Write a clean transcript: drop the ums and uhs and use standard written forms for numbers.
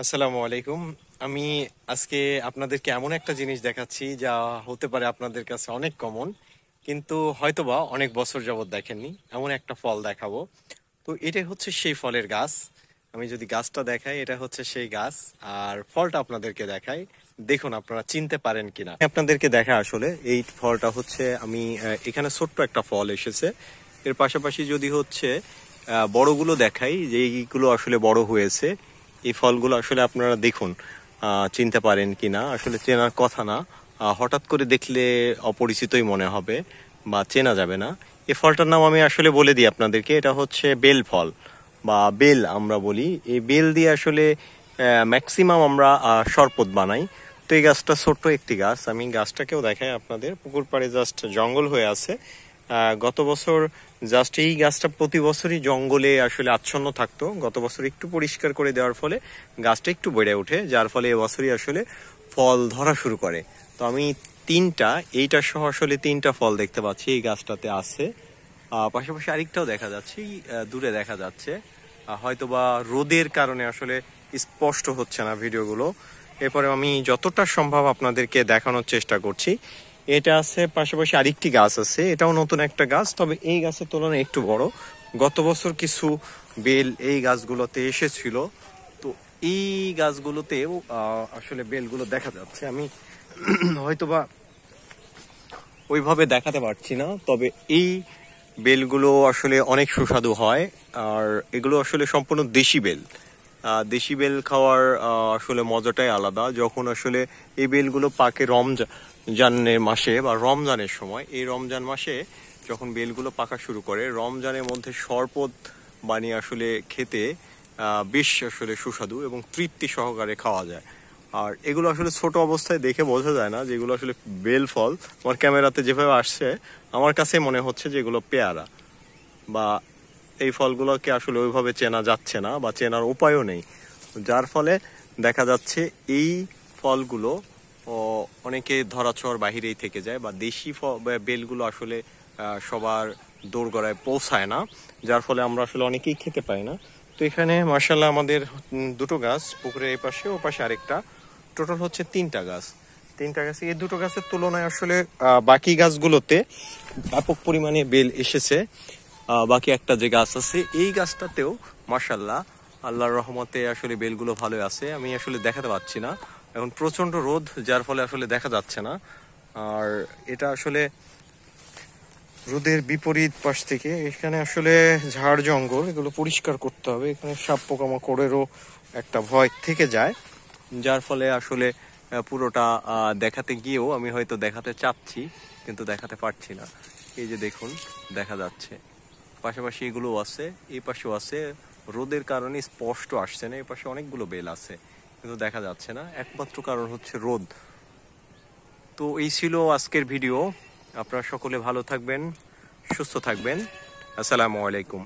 আসসালামু আলাইকুম। আমি আজকে আপনাদেরকে এমন একটা জিনিস দেখাচ্ছি যা হতে পারে আপনাদের কাছে অনেক কমন, কিন্তু হয়তোবা অনেক বছর যাবত দেখেননি। এমন একটা ফল দেখাবো। তো এটা হচ্ছে সেই ফলের গাছ। আমি যদি গাছটা দেখাই, এটা হচ্ছে সেই গাছ। আর ফলটা আপনাদেরকে দেখাই, দেখুন আপনারা চিনতে পারেন কিনা। আপনাদেরকে দেখা আসলে এই ফলটা হচ্ছে আমি এখানে ছোট্ট একটা ফল এসেছে। এর পাশাপাশি যদি হচ্ছে বড়গুলো দেখাই, যে এইগুলো আসলে বড় হয়েছে। এই ফলগুলো আসলে আপনারা দেখুন, চিনতে পারেন কিনা। আসলে চেনার কথা না, হঠাৎ করে দেখলে অপরিচিতই মনে হবে বা চেনা যাবে না। এই ফলটার নাম আমি আসলে বলে দিই আপনাদেরকে, এটা হচ্ছে বেল ফল বা বেল আমরা বলি। এই বেল দিয়ে আসলে ম্যাক্সিমাম আমরা শরবত বানাই। তো এই গাছটা ছোট্ট একটি গাছ, আমি গাছটাকেও দেখাই আপনাদের। পুকুর পাড়ে জাস্ট জঙ্গল হয়ে আছে। গত বছর জাস্ট এই গাছটা প্রতি বছরই জঙ্গলে আসলে আচ্ছন্ন থাকতো। গত বছর একটু পরিষ্কার করে দেওয়ার ফলে গাছটা একটু বেড়ে ওঠে, যার ফলে এবছরই আসলে ফল ধরা শুরু করে। তো আমি এইটা সহ আসলে তিনটা ফল দেখতে পাচ্ছি এই গাছটাতে আছে। পাশাপাশি আরেকটাও দেখা যাচ্ছে, দূরে দেখা যাচ্ছে। হয়তোবা রোদের কারণে আসলে স্পষ্ট হচ্ছে না ভিডিওগুলো। এরপরে আমি যতটা সম্ভব আপনাদেরকে দেখানোর চেষ্টা করছি। এটা আছে, পাশাপাশি আরেকটি গাছ আছে, এটাও নতুন একটা গাছ, তবে এই গাছের তুলনায় একটু বড়। গত বছর কিছু বেল এই গাছগুলোতে এসেছিল। তো এই গাছগুলোতেও আসলে বেলগুলো দেখা যাচ্ছে। আমি হয়তোবা ওইভাবে দেখাতে পারছি না, তবে এই বেলগুলো আসলে অনেক সুস্বাদু হয়। আর এগুলো আসলে সম্পূর্ণ দেশি বেল। দেশি বেল খাওয়ার আসলে মজাটাই আলাদা। যখন আসলে এই বেলগুলো পাকে রমজানের মাসে বা রমজানের সময়, এই রমজান মাসে যখন বেলগুলো পাকা শুরু করে, রমজানের মধ্যে শরবত বানিয়ে আসলে খেতে বেশ আসলে সুস্বাদু এবং তৃপ্তি সহকারে খাওয়া যায়। আর এগুলো আসলে ছোট অবস্থায় দেখে বোঝা যায় না যেগুলো আসলে বেল ফল। আমার ক্যামেরাতে যেভাবে আসছে, আমার কাছে মনে হচ্ছে যে এগুলো পেয়ারা, বা এই ফলগুলোকে আসলে ওইভাবে চেনা যাচ্ছে না বা চেনার উপায়ও নেই। যার ফলে দেখা যাচ্ছে এই ফলগুলো অনেকে ধরাছোঁয়ার বাহিরেই থেকে যায়, বা দেশি বেলগুলো আসলে সবার দোরগোড়ায় পৌঁছায় না, যার ফলে আমরা আসলে অনেকেই খেতে পাই না। তো এখানে মার্শাল্লাহ আমাদের দুটো গাছ, পুকুরের এই পাশে ও পাশে আরেকটা, টোটাল হচ্ছে তিনটা গাছ। এই দুটো গাছের তুলনায় আসলে বাকি গাছগুলোতে ব্যাপক পরিমাণে বেল এসেছে। বাকি একটা যে গাছ আছে, এই গাছটাতেও মাশাআল্লাহ আল্লাহর রহমতে আসলে বেলগুলো ভালো আছে। আমি আসলে দেখাতে পাচ্ছি না, এখন প্রচন্ড রোদ, যার ফলে আসলে দেখা যাচ্ছে না। আর এটা আসলে রোদের বিপরীত পাশ থেকে, এখানে আসলে ঝাড় জঙ্গল, এগুলো পরিষ্কার করতে হবে। এখানে সাপ পোকামাকড়েরও একটা ভয় থেকে যায়, যার ফলে আসলে পুরোটা দেখাতে গিয়েও আমি হয়তো দেখাতে চাচ্ছি কিন্তু দেখাতে পারছি না। এই যে দেখুন, দেখা যাচ্ছে। পাশাপাশি এগুলো আছে, এই পাশেও আছে। রোদের কারণে স্পষ্ট আসছে না, এই পাশে অনেকগুলো বেল আছে কিন্তু দেখা যাচ্ছে না, একমাত্র কারণ হচ্ছে রোদ। তো এই ছিল আজকের ভিডিও। আপনারা সকলে ভালো থাকবেন, সুস্থ থাকবেন। আসসালামু আলাইকুম।